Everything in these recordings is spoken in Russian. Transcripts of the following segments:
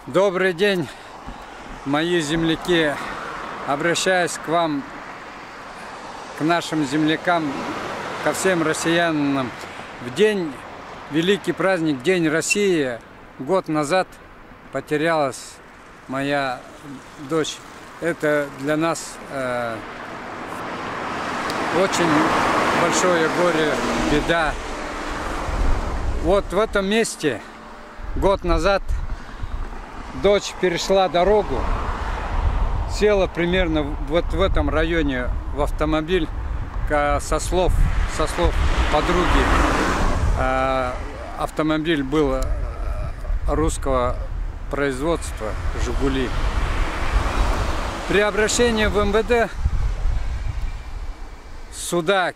Добрый день, мои земляки. Обращаюсь к вам, к нашим землякам, ко всем россиянам. В день, великий праздник, День России, год назад потерялась моя дочь. Это для нас очень большое горе, беда. Вот в этом месте год назад дочь перешла дорогу, села примерно вот в этом районе в автомобиль, со слов подруги. Автомобиль был русского производства, «Жигули». При обращении в МВД суда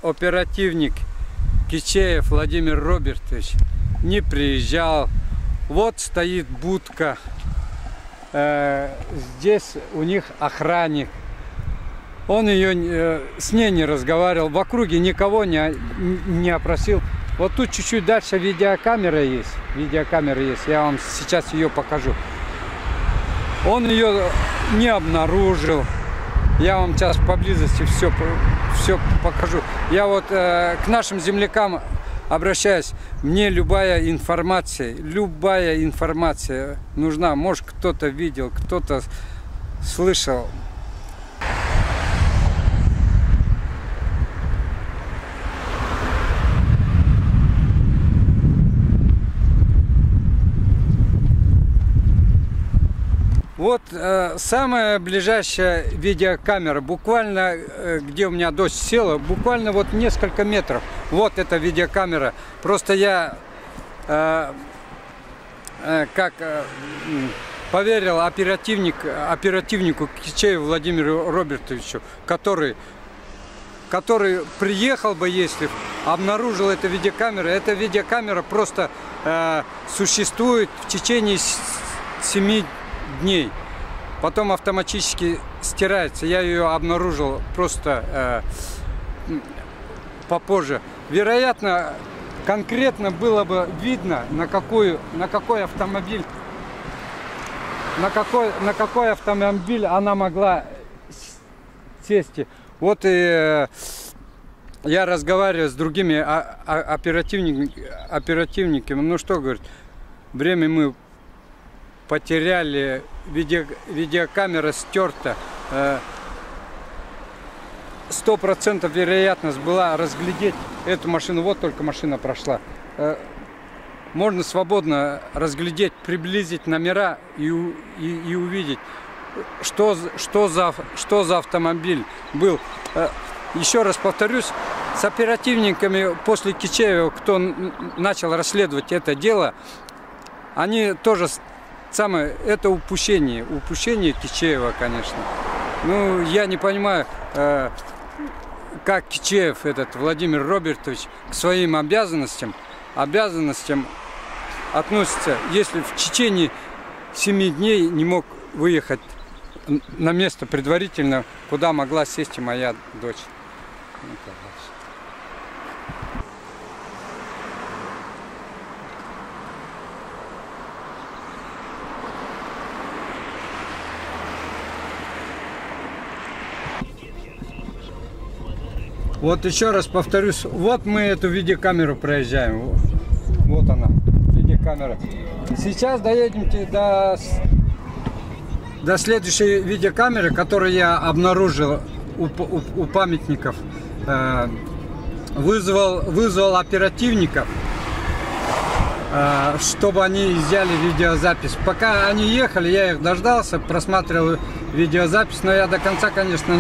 оперативник Кичеев Владимир Робертович не приезжал. Вот стоит будка, здесь у них охранник. Он с ней не разговаривал, в округе никого не опросил. Вот тут чуть-чуть дальше видеокамера есть, я вам сейчас ее покажу. Он ее не обнаружил. Я вам сейчас поблизости все покажу. Я вот к нашим землякам обращаюсь. Мне любая информация нужна. Может, кто-то видел, кто-то слышал. Вот самая ближайшая видеокамера, буквально, где у меня дочь села, буквально вот несколько метров. Вот эта видеокамера. Просто я поверил оперативнику Кичееву Владимиру Робертовичу, который приехал бы, если обнаружил эту видеокамеру. Эта видеокамера просто существует в течение 7 дней. Потом автоматически стирается. Я ее обнаружил просто попозже. Вероятно, конкретно было бы видно, на какой автомобиль она могла сесть. Вот и я разговариваю с другими оперативниками. Ну что, говорит, время мы потеряли, видеокамера стерта, 100% вероятность была разглядеть эту машину. Вот только машина прошла. Можно свободно разглядеть, приблизить номера и увидеть, что за автомобиль был. Еще раз повторюсь, с оперативниками после Кичеева, кто начал расследовать это дело, они тоже это упущение Кичеева, конечно. Ну, я не понимаю, как Кичеев, этот Владимир Робертович, к своим обязанностям относится, если в течение 7 дней не мог выехать на место предварительно, куда могла сесть и моя дочь. Вот еще раз повторюсь, вот мы эту видеокамеру проезжаем. Вот она, видеокамера. Сейчас доедемте до следующей видеокамеры, которую я обнаружил у памятников. Вызвал оперативников, чтобы они взяли видеозапись. Пока они ехали, я их дождался, просматривал видеозапись, но я до конца, конечно,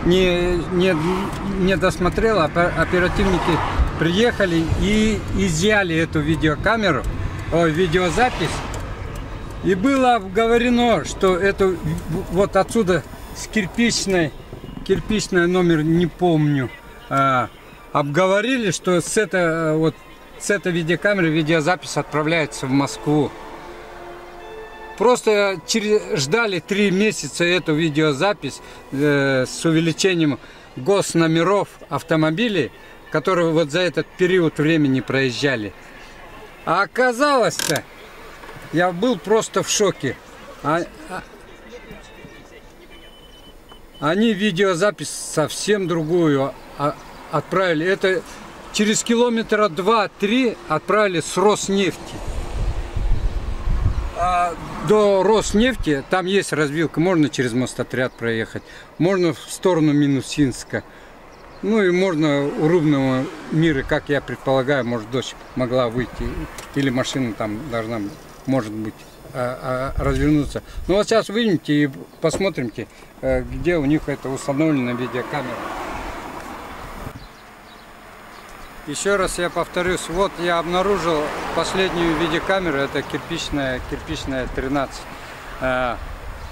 не досмотрел. Оперативники приехали и изъяли эту видеозапись. И было обговорено, что это вот отсюда с кирпичной номер, не помню, обговорили, что с этой видеокамеры видеозапись отправляется в Москву. Просто ждали 3 месяца эту видеозапись с увеличением госномеров автомобилей, которые вот за этот период времени проезжали. А оказалось-то, я был просто в шоке. Они видеозапись совсем другую отправили. Это через километра 2-3 отправили с Роснефти. А до Роснефти там есть развилка, можно через Мостотряд проехать, можно в сторону Минусинска. Ну и можно у Рыбного мира, как я предполагаю, может, дочь могла выйти, или машина там должна, может быть, развернуться. Ну вот сейчас выйдемте и посмотрите, где у них это установлена видеокамера. Еще раз я повторюсь, вот я обнаружил последнюю видеокамеру, это кирпичная 13.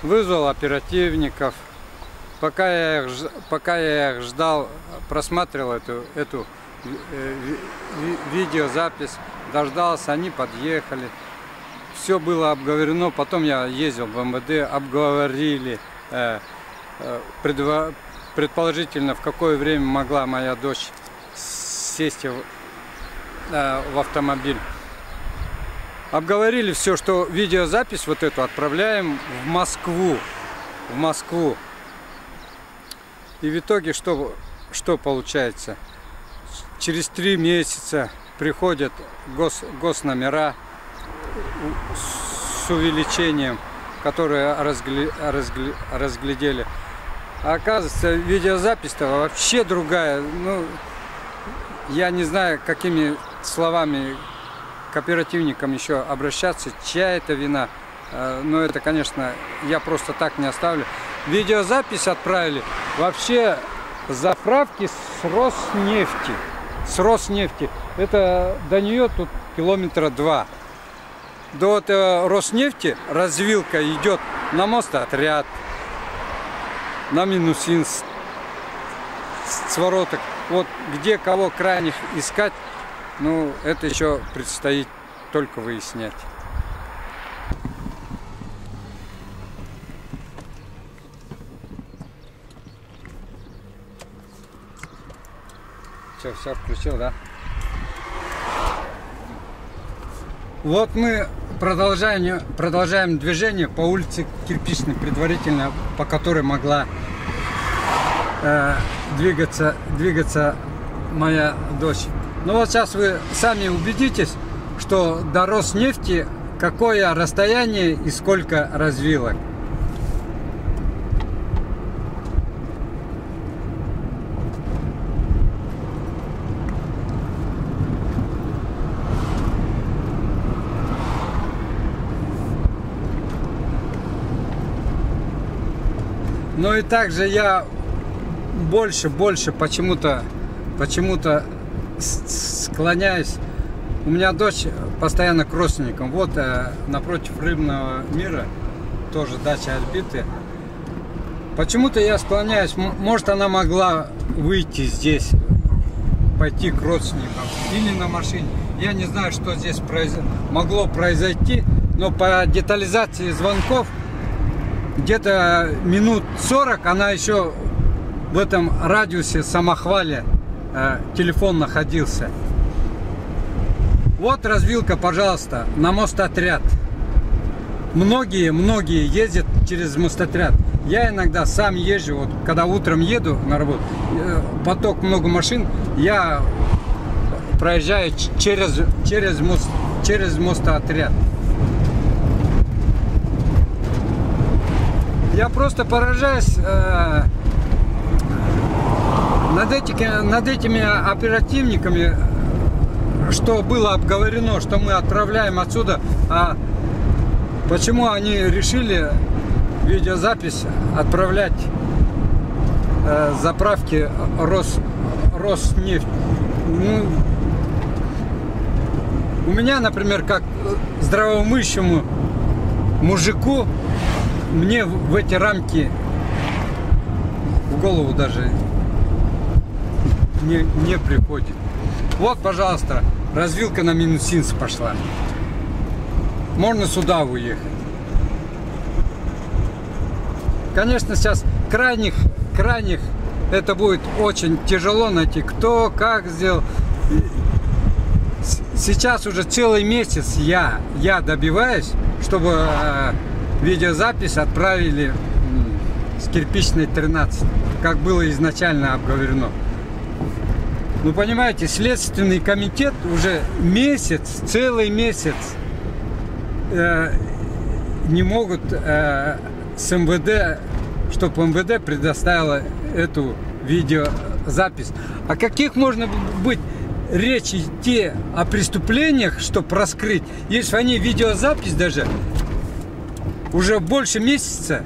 Вызвал оперативников. Пока я их ждал, просматривал эту видеозапись, дождался, они подъехали. Все было обговорено, потом я ездил в МВД, обговорили предположительно, в какое время могла моя дочь сесть в автомобиль. Обговорили все, что видеозапись вот эту отправляем в Москву. И в итоге что получается? Через 3 месяца приходят госномера с увеличением, которые разглядели. А оказывается, видеозапись-то вообще другая. Ну, я не знаю, какими словами к оперативникам еще обращаться, чья это вина. Но это, конечно, я просто так не оставлю. Видеозапись отправили вообще заправки с Роснефти. Это до нее тут километра 2. До Роснефти развилка идет на Мостотряд, на Минусинск, Свороток. Вот где кого крайних искать, ну это еще предстоит только выяснять. Все включил, да? Вот мы продолжаем движение по улице Кирпичной, предварительно по которой могла двигаться моя дочь. Ну вот сейчас вы сами убедитесь, что до Роснефти какое расстояние и сколько развилок. Ну и также я больше почему-то склоняюсь. У меня дочь постоянно к родственникам. Вот напротив Рыбного мира тоже дача Альбиты. Почему-то я склоняюсь. Может, она могла выйти здесь, пойти к родственникам или на машине. Я не знаю, что здесь могло произойти, но по детализации звонков где-то минут 40 она еще в этом радиусе самохвале телефон находился. Вот развилка, пожалуйста, на Мостотряд. Многие ездят через Мостотряд. Я иногда сам езжу, вот когда утром еду на работу, поток много машин, я проезжаю через Мостотряд. Я просто поражаюсь над этими оперативниками, что было обговорено, что мы отправляем отсюда, а почему они решили видеозапись отправлять заправки Роснефть. Ну, у меня, например, как здравомыслящему мужику, мне в эти рамки в голову даже не приходит. Вот, пожалуйста, развилка на Минусинск пошла. Можно сюда уехать. Конечно, сейчас крайних это будет очень тяжело найти, кто как сделал. Сейчас уже целый месяц я добиваюсь, чтобы видеозапись отправили с кирпичной 13, как было изначально обговорено. Ну, понимаете, Следственный комитет уже месяц, целый месяц не могут с МВД, чтобы МВД предоставило эту видеозапись. О каких можно быть речь идти о преступлениях, чтобы раскрыть, если они видеозапись даже уже больше месяца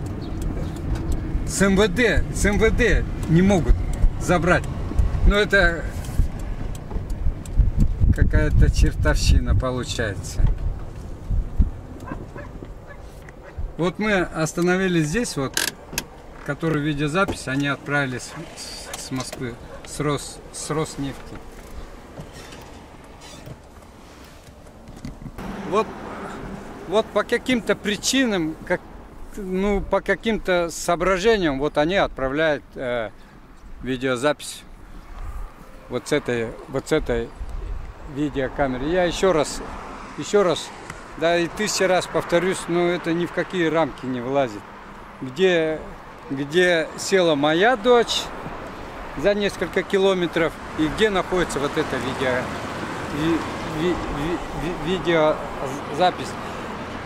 с МВД не могут забрать. Но это какая-то чертовщина получается. Вот мы остановились здесь, вот, который видеозапись, они отправились с Москвы, с Роснефти. Вот по каким-то причинам, по каким-то соображениям, вот они отправляют видеозапись вот с этой видеокамеры. Я еще раз, да и 1000 раз повторюсь, но это ни в какие рамки не влазит. Где села моя дочь за несколько километров и где находится вот эта видеозапись.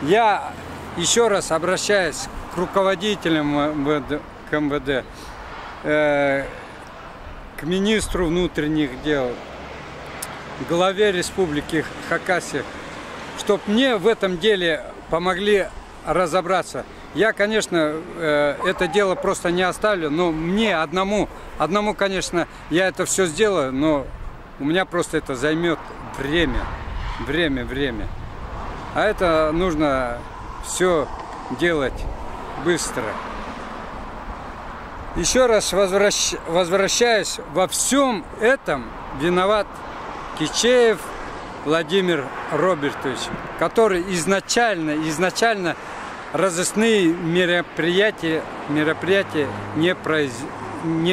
Я еще раз обращаюсь к руководителям МВД, к министру внутренних дел, главе республики Хакасия, чтобы мне в этом деле помогли разобраться. Я, конечно, это дело просто не оставлю, но мне одному, конечно, я это все сделаю, но у меня просто это займет время. А это нужно все делать быстро. Еще раз возвращаюсь, во всем этом виноват Кичеев Владимир Робертович, который изначально разыскные мероприятия не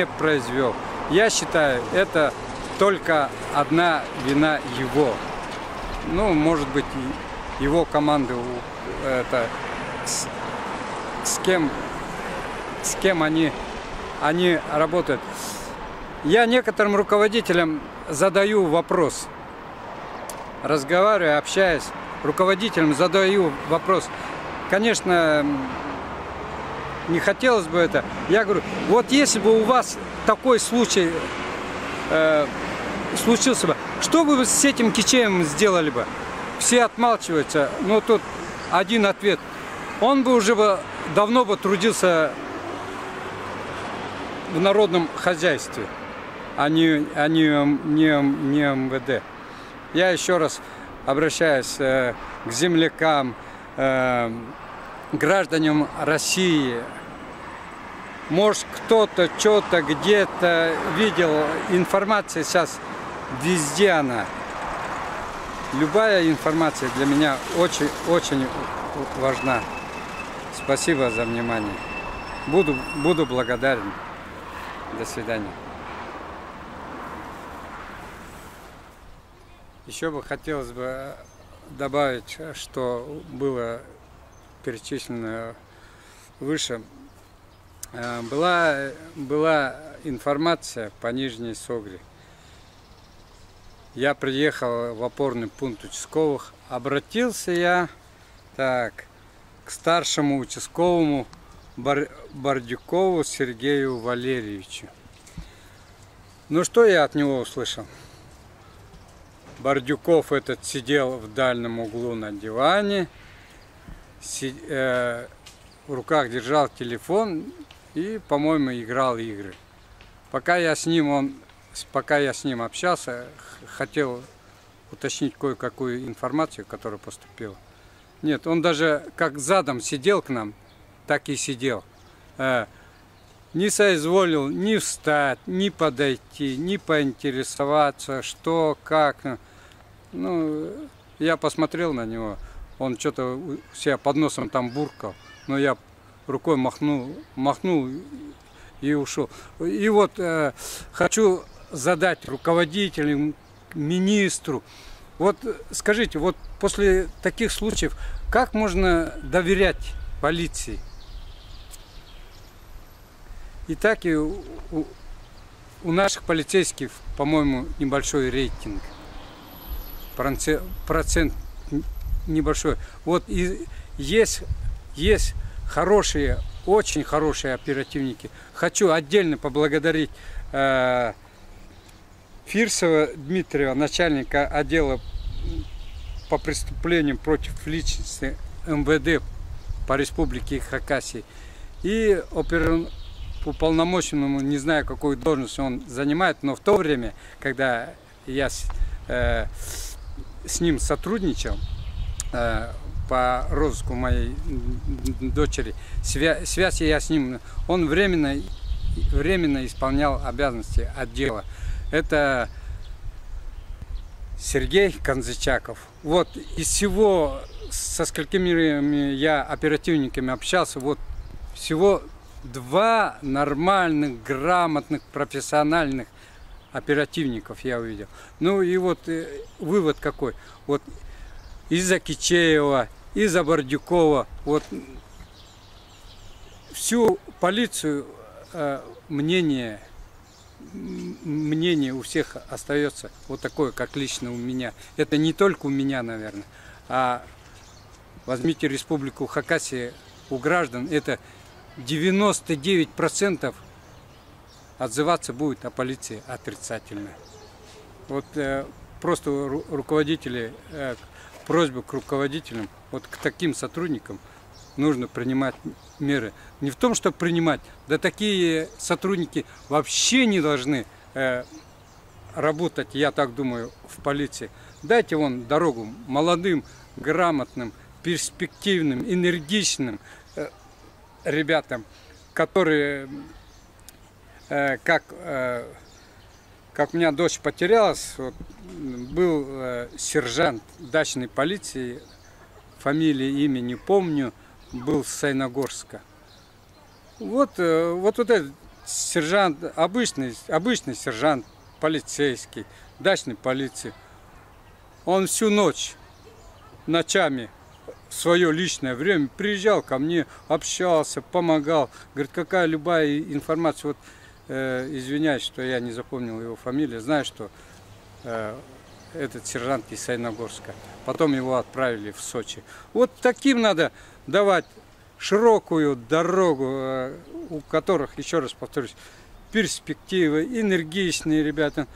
произвел. Я считаю, это только одна вина его. Ну, может быть, его команды, это, с кем они работают. Я некоторым руководителям задаю вопрос. Разговариваю, общаюсь, руководителям задаю вопрос. Конечно, не хотелось бы это. Я говорю, вот если бы у вас такой случай случился бы, что бы вы с этим Кичеевым сделали бы? Все отмалчиваются, но тут один ответ. Он бы уже давно трудился в народном хозяйстве, а не МВД. Я еще раз обращаюсь к землякам, гражданам России. Может, кто-то что-то где-то видел. Информация сейчас везде она. Любая информация для меня очень важна. Спасибо за внимание. Буду благодарен. До свидания. Еще бы хотелось бы добавить, что было перечислено выше. Была информация по Нижней Согре. Я приехал в опорный пункт участковых. Обратился я к старшему участковому Бардюкову Сергею Валерьевичу. Ну, что я от него услышал? Бардюков этот сидел в дальнем углу на диване, в руках держал телефон и, по-моему, играл игры. Пока я с ним общался, хотел уточнить кое-какую информацию, которая поступила. Нет, он даже как задом сидел к нам, так и сидел. Не соизволил ни встать, ни подойти, ни поинтересоваться, что, как. Ну, я посмотрел на него, он что-то у себя под носом там буркал, но я рукой махнул и ушел. И вот хочу задать руководителям, министру. Вот скажите, вот после таких случаев, как можно доверять полиции? И так и у наших полицейских, по-моему, небольшой рейтинг. Процент небольшой. Вот и есть хорошие, очень хорошие оперативники. Хочу отдельно поблагодарить Фирсова Дмитрия, начальника отдела по преступлениям против личности МВД по республике Хакасия, и уполномоченному, не знаю, какую должность он занимает, но в то время, когда я с ним сотрудничал по розыску моей дочери, связь я с ним, он временно исполнял обязанности отдела. Это Сергей Конзычаков. Вот из всего, со сколькими я оперативниками общался, вот всего 2 нормальных, грамотных, профессиональных оперативников я увидел. Ну и вот вывод какой. Вот из-за Кичеева, из-за Бордюкова, вот всю полицию мнение у всех остается вот такое, как лично у меня. Это не только у меня, наверное, а возьмите Республику Хакасия, у граждан это 99% отзываться будет о полиции отрицательно. Вот просто руководители, просьба к руководителям, вот к таким сотрудникам нужно принимать меры. Не в том, чтобы принимать, да такие сотрудники вообще не должны работать, я так думаю, в полиции. Дайте вон дорогу молодым, грамотным, перспективным, энергичным ребятам, которые, как у меня дочь потерялась, вот, был сержант дачной полиции, фамилии, имя не помню, был с Сайногорска. Вот этот сержант, обычный сержант полицейский, дачной полиции, он всю ночь, ночами, в свое личное время приезжал ко мне, общался, помогал. Говорит, какая любая информация. Вот извиняюсь, что я не запомнил его фамилию. Знаю, что этот сержант из Сайногорска. Потом его отправили в Сочи. Вот таким надо давать широкую дорогу, у которых, еще раз повторюсь, перспективы, энергичные ребята,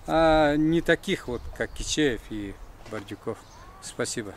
а не таких вот, как Кичеев и Бордюков. Спасибо.